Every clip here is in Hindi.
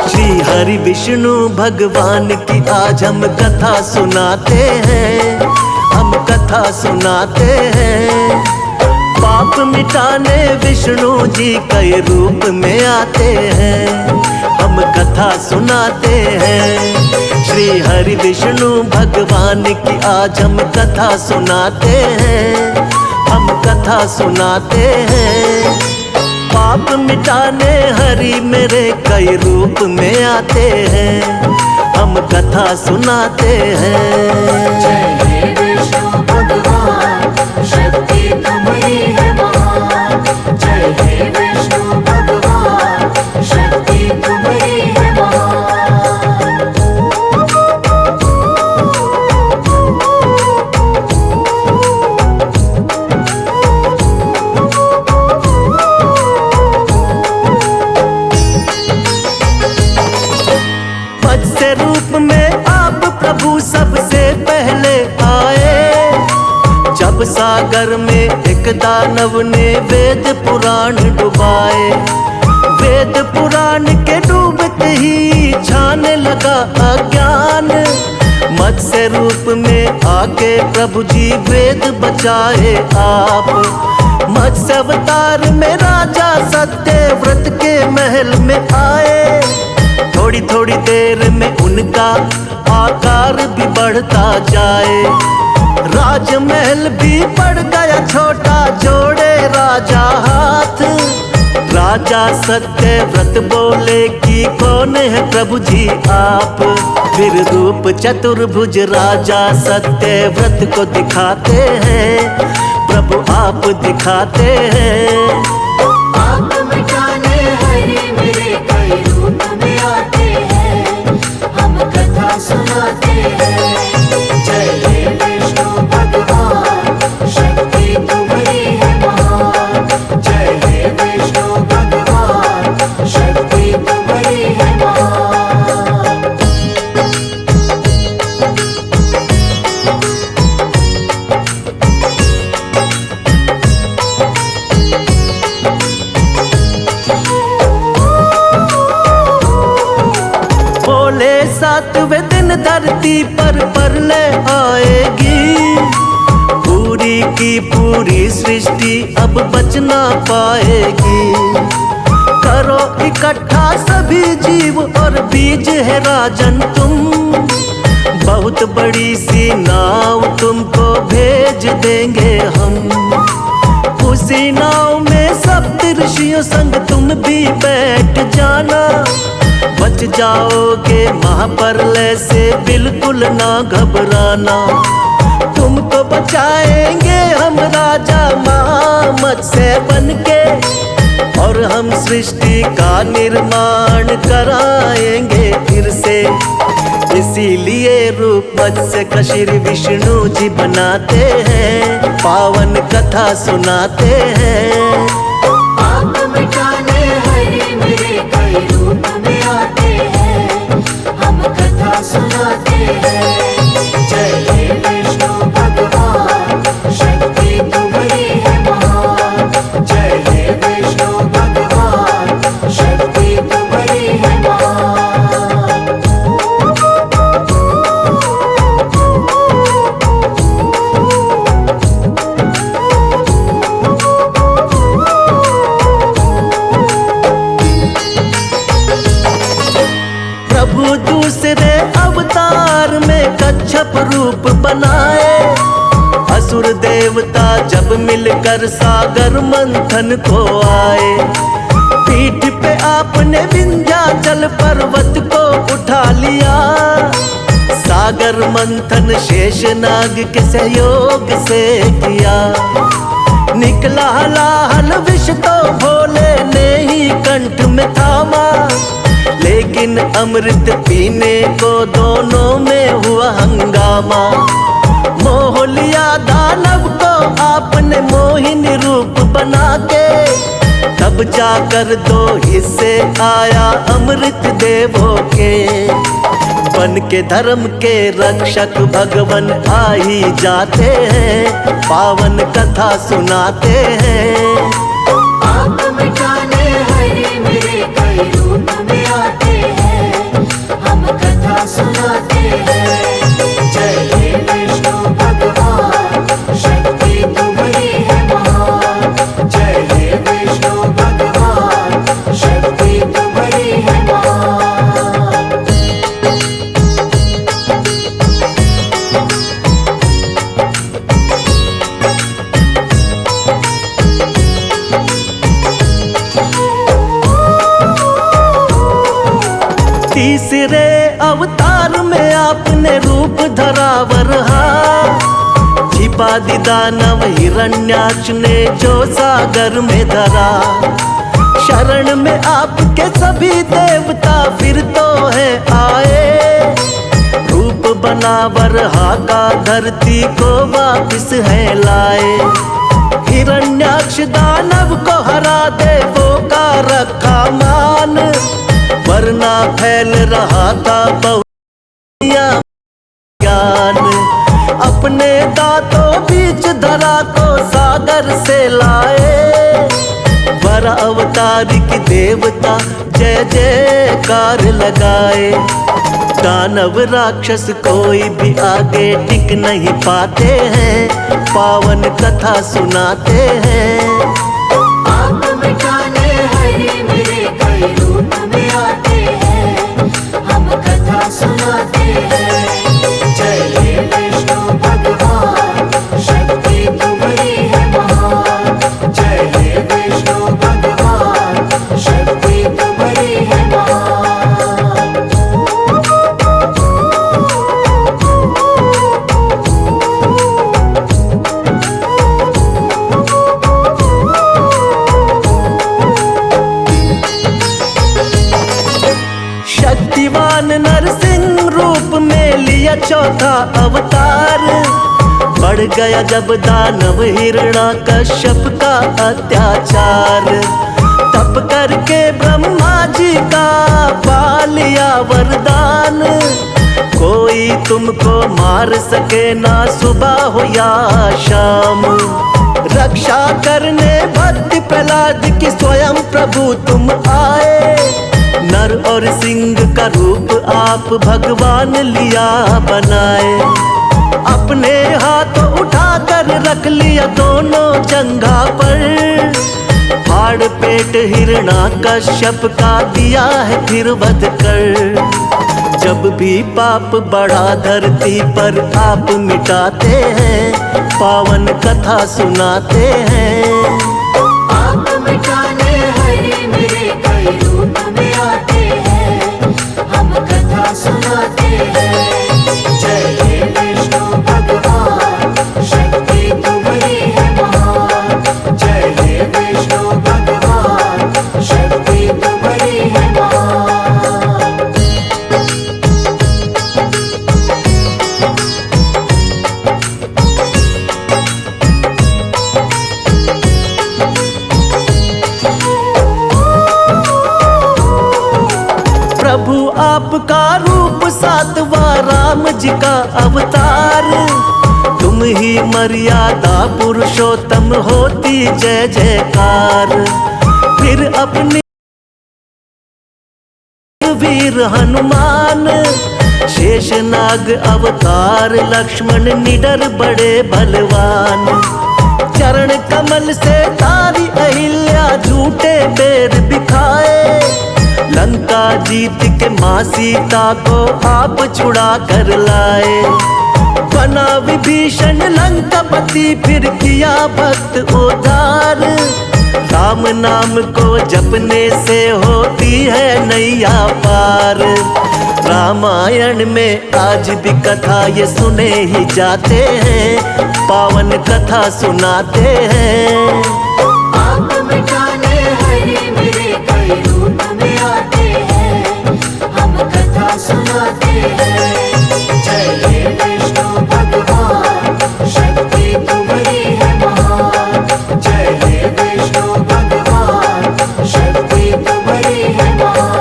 श्री हरि विष्णु भगवान की आज हम कथा सुनाते हैं, हम कथा सुनाते हैं। पाप मिटाने विष्णु जी कई रूप में आते हैं, हम कथा सुनाते हैं। श्री हरि विष्णु भगवान की आज हम कथा सुनाते हैं, हम कथा सुनाते हैं। पाप मिटाने हरि मेरे कई रूप में आते हैं, हम कथा सुनाते हैं। जय हे विष्णु भगवान, शक्ति तुम्हारी है महान। जय हे विष्णु भगवान, शक्ति तुम्हारी है महान। मत्स्य रूप में आप प्रभु सबसे पहले आए, जब सागर में एक दानव ने वेद पुराण डुबाए। वेद पुराण के डूबते ही छाने लगा अज्ञान। मत्स्य रूप में आके प्रभु जी वेद बचाए आप। मत्स्य अवतार में राजा सत्यव्रत के महल में आए। थोड़ी थोड़ी देर में उनका आकार भी बढ़ता जाए। राजमहल भी पड़ गया छोटा, जोड़े राजा हाथ। राजा सत्यव्रत बोले कि कौन है प्रभु जी आप। फिर रूप चतुर्भुज राजा सत्यव्रत को दिखाते हैं, प्रभु आप दिखाते हैं। पाप मिटाने हरि मेरे कई रूप में आते हैं, हम कथा सुनाते हैं। जय हे विष्णु भगवान, शक्ति तुम्हारी है महान। जय हे विष्णु भगवान, शक्ति तुम्हारी है महान। बोले सातवें दिन धरती पर प्रलय आएगी। पूरी की पूरी सृष्टि अब बच ना पाएगी। करो इकट्ठा सभी जीव और बीज है राजन तुम। बहुत बड़ी सी नाव तुमको भेज देंगे हम। उसी नाव में सप्त ऋषियों संग तुम भी बैठ जाना। बच जाओगे महाप्रलय से बिल्कुल ना घबराना। तुमको बचाएंगे हम राजा मत्स्य बनके, और हम सृष्टि का निर्माण कराएंगे फिर से। इसीलिए रूप मत्स्य का श्री विष्णु जी बनाते हैं, पावन कथा सुनाते हैं। पाप मिटाने हरि मेरे कई रूप में आते हैं, हम कथा सुनाते हैं। जय हे विष्णु भगवान, शक्ति तुम्हारी है महान। जय हे विष्णु भगवान, शक्ति तुम्हारी है महान। प्रभु दूसरे अवतार में कच्छप रूप बनाए। असुर देवता जब मिलकर सागर मंथन को आए। पीठ पे आपने विंध्याचल पर्वत को उठा लिया। सागर मंथन शेषनाग के सहयोग से किया। निकला हलाहल विष तो भोले ने ही कंठ में थामा। लेकिन अमृत पीने को दोनों में हुआ हंगामा। मोह लिया दानव को आपने मोहिनी रूप बना के। तब जाकर दो हिस्से आया अमृत देवों के। बन के धर्म के रक्षक भगवन आ ही जाते हैं, पावन कथा सुनाते हैं। तीसरे अवतार में आपने रूप धरा वरहा, छिपा दी दानव हिरण्याक्ष ने जो सागर में धरा। शरण में आपके सभी देवता फिर तो है आए, रूप बना वरहा का धरती को वापिस है लाए। हिरण्याक्ष दानव को हरा देवों का रखा मान, वरना फैल रहा था ज्ञान। अपने दांतों बीच धरा को सागर से लाए, वर अवतार की देवता जय जयकार लगाए। दानव राक्षस कोई भी आगे टिक नहीं पाते हैं, पावन कथा सुनाते हैं। आप मिटाने हरे मेरे कई रूप में आते हैं, हम कथा सुनाते हैं। जय हे विष्णु भगवान, शक्ति तुम्हारी है महान। जय हे विष्णु भगवान, शक्ति तुम्हारी है महान। शक्तिवान नरसिंह रूप में लिया चौथा अवतार, बढ़ गया जब दानव हिरण्याकश्यप का अत्याचार। तप करके ब्रह्मा जी का पा लिया वरदान, कोई तुमको मार सके ना सुबह हो या शाम। रक्षा करने भक्त प्रहलाद की स्वयं प्रभु तुम आए, नर और सिंह का रूप आप भगवान लिया बनाए। अपने हाथों उठाकर रख लिया दोनों जंघा पर, फाड़ पेट हिरण्याकश्यप का दिया है फिर वध कर। जब भी पाप बढ़ा धरती पर आप मिटाते हैं, पावन कथा सुनाते हैं। आप मिटाने हरे मेरे कई रूप में आते हैं, हम कथा सुनाते हैं। जय हे विष्णु भगवान, शक्ति तुम्हारी है महान। जय हे विष्णु भगवान, शक्ति तुम्हारी है महान। प्रभु आपका रूप सातवां राम जी का अवतार, तुम ही मर्यादा पुरुषोत्तम होती जय जयकार। फिर अपनी वीर हनुमान, शेषनाग अवतार लक्ष्मण निडर बड़े बलवान। चरण कमल से तारी अहिल्या झूठे बेर बिखाए, लंका जीत के माँ सीता को आप छुड़ा कर लाए। बना विभीषण लंकापति फिर किया भक्त उद्धार, राम नाम को जपने से होती है नैया पार। रामायण में आज भी कथा ये सुने ही जाते हैं, पावन कथा सुनाते हैं। आप मिटाने हरे मेरे कई रूप में आते हैं, हम कथा सुनाते हैं। जय हे विष्णु भगवान, शक्ति तुम्हारी है महान। जय हे विष्णु भगवान, शक्ति तुम्हारी है महान।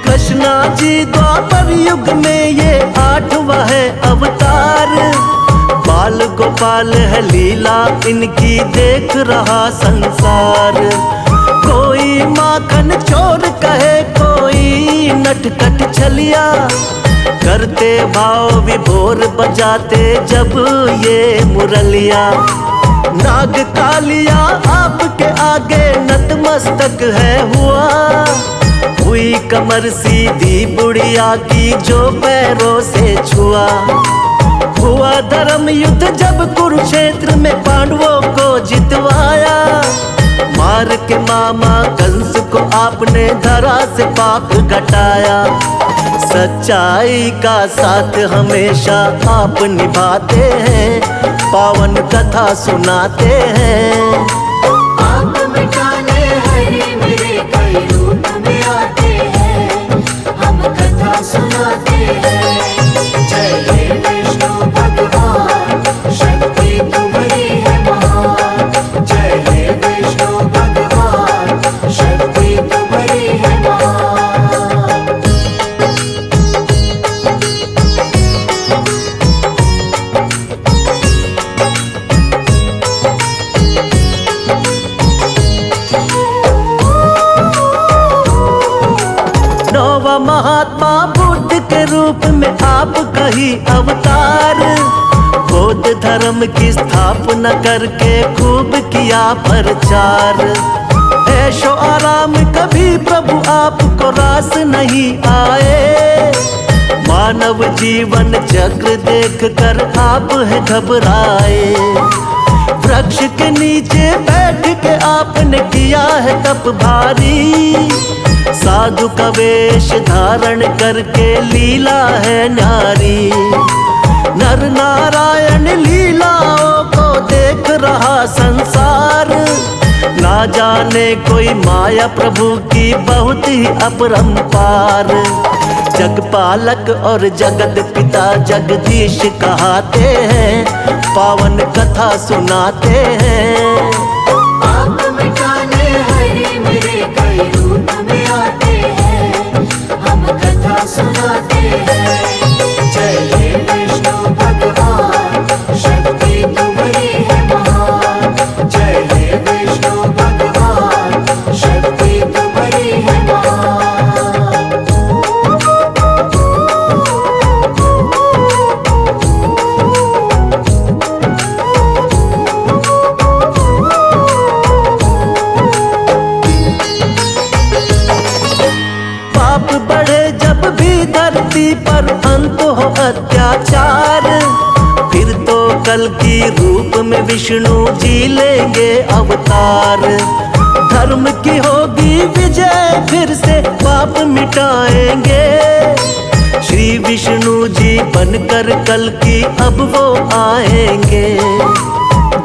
कृष्णा जी द्वापर युग में ये 8वां है अवतार, बाल गोपाल है लीला इनकी देख रहा संसार। कोई माखन चोर कहे कोई नटखट छलिया, करते भाव विभोर बजाते जब ये मुरलिया। नाग कालिया आपके आगे नतमस्तक है हुआ, हुई हुई कमर सीधी बुढ़िया की जो पैरों से छुआ। हुआ धर्म युद्ध जब कुरुक्षेत्र में पांडवों को जितवाया। मार के मामा कंस को आपने धरा से पाप घटाया। सच्चाई का साथ हमेशा आप निभाते हैं, पावन कथा सुनाते हैं। आप मिटाने हरे मेरे कई रूप में आते हैं, हम कथा सुनाते हैं। जय हे विष्णु भगवान, शक्ति तुम्हारी है महान। जय हे विष्णु भगवान, शक्ति तुम्हारी है महान। नौवा महात्मा बुद्ध के रूप में आप कही अवतार। बौद्ध धर्म की स्थापना करके खूब किया प्रचार। ऐशो आराम कभी प्रभु आपको रास नहीं आए। मानव जीवन चक्र देख कर आप है घबराए। वृक्ष के नीचे बैठ के आपने किया है तप भारी। साधु का वेश धारण करके लीला है नारी। नर नारायण लीलाओं को देख रहा संसार। ना जाने कोई माया प्रभु की बहुत ही अपरंपार। जगपालक और जगत पिता जगदीश कहाते हैं, पावन कथा सुनाते हैं। आप मिटाने हरे मेरे कई रूप में आते हैं, हम कथा सुनाते हैं। जय हे विष्णु भगवान, शक्ति तुम्हारी है महान। जय हे विष्णु भगवान, शक्ति तुम्हारी है महान। पाप बढ़े जब भी धरती पर अंत हो अत्याचार। फिर तो कल की रूप में विष्णु जी लेंगे अवतार। धर्म की होगी विजय, फिर से पाप मिटाएंगे। श्री विष्णु जी बनकर कल की अब वो आएंगे।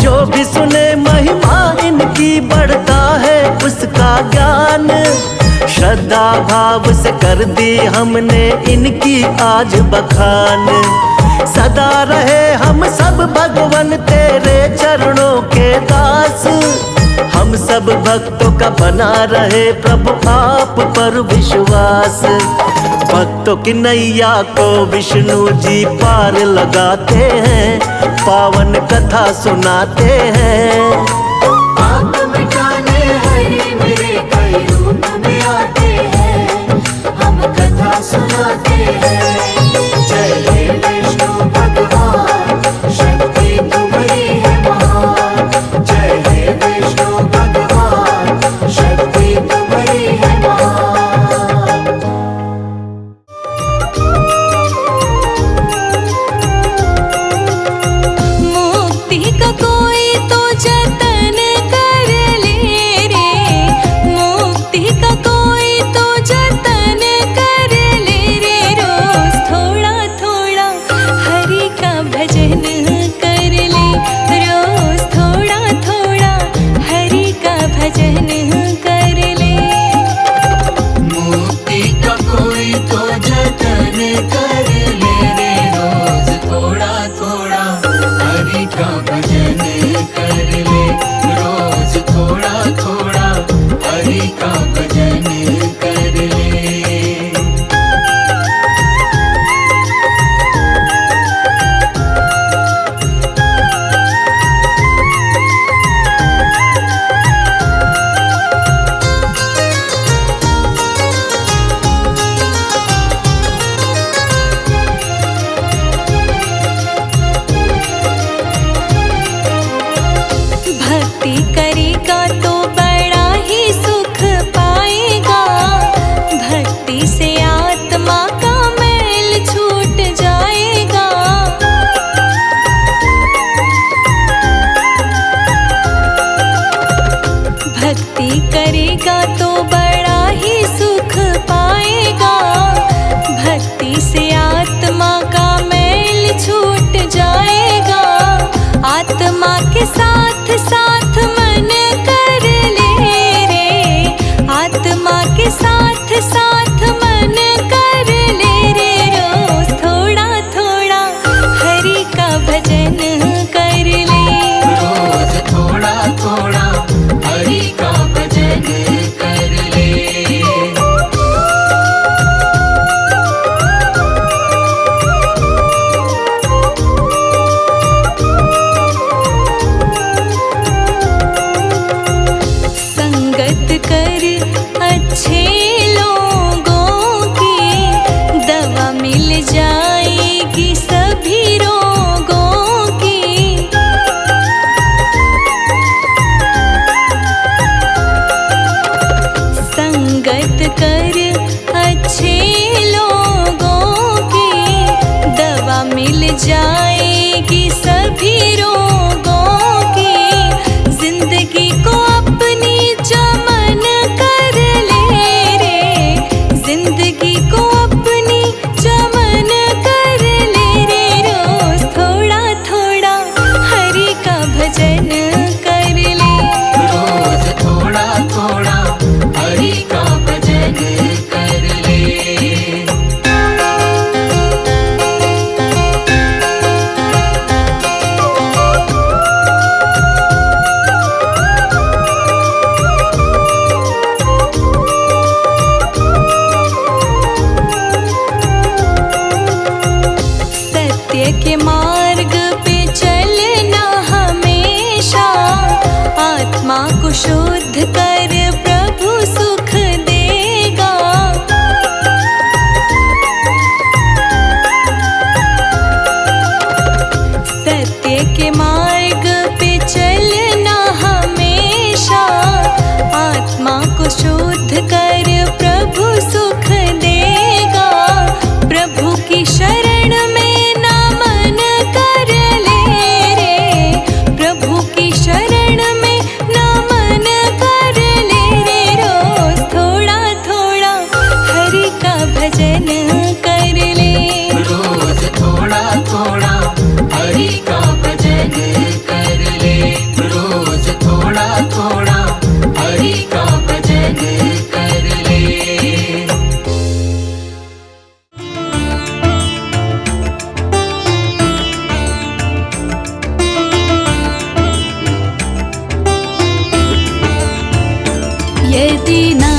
जो भी सुने महिमा इनकी बढ़ता है उसका ज्ञान। श्रद्धा भाव से कर दी हमने इनकी आज बखान। सदा रहे हम सब भगवन तेरे चरणों के दास। हम सब भक्तों का बना रहे प्रभु आप पर विश्वास। भक्तों की नैया को विष्णु जी पार लगाते हैं, पावन कथा सुनाते हैं। आप मिटाने हरे मेरे कई रूप में आते हैं, हम कथा सुनाते हैं। जय हे विष्णु भगवान, शक्ति तुम्हारी है महान। जय हे विष्णु भगवान, शक्ति तुम्हारी है महान। मुक्ति का कोई तो जतन कर ले रे। मुक्ति का कोई तो जतन कर ले रे। रोज थोड़ा थोड़ा हरि का भजन कर ले। रोज थोड़ा थोड़ा हरि का भजन कर ले। मुक्ति का कोई तो जतन कर ले रे। रोज थोड़ा थोड़ा हरि का भजन कर ले। रोज थोड़ा थोड़ा हरि का भजन कर ले। भक्ति करेगा तो बड़ा ही सुख पाए। भक्ति करेगा तो बड़ा ही सुख पाएगा। भक्ति से आत्मा का मैल छूट जाएगा। आत्मा के साथ साथ मन कर ले रे, आत्मा के साथ साथ मन कर ले रे। रोज थोड़ा थोड़ा हरि का भजन कर ले। रोज थोड़ा थोड़ा हरि का भजन कर ले। संगत कर अच्छे लोगों की, दवा मिल जाएगी सभी रोगों की। संगत कर अच्छे लोगों की, दवा मिल जाएगी सभी रोगों की। जिंदगी को अपनी चमन कर ले रे, जिंदगी को अपनी चमन कर ले रे। रोज थोड़ा थोड़ा हरि का भजन कर ले। रोज थोड़ा थोड़ा हरि का भजन कर ले। सत्य के मार्ग पे चलना हमेशा, आत्मा को शुद्ध कर प्रभु सुख देगा। सत्य के मार्ग पे चलना हमेशा, आत्मा को शुद्ध कर प्रभु सुख देगा। प्रभु की शरण में ना मन कर ले रे, प्रभु की शरण में ना मन कर ले रे। रोज थोड़ा थोड़ा हरि का भजन कर ले। रोज थोड़ा थोड़ा हरि का भजन कर ले। रोज थोड़ा थोड़ा हरि का भजन कर ले। यदि ना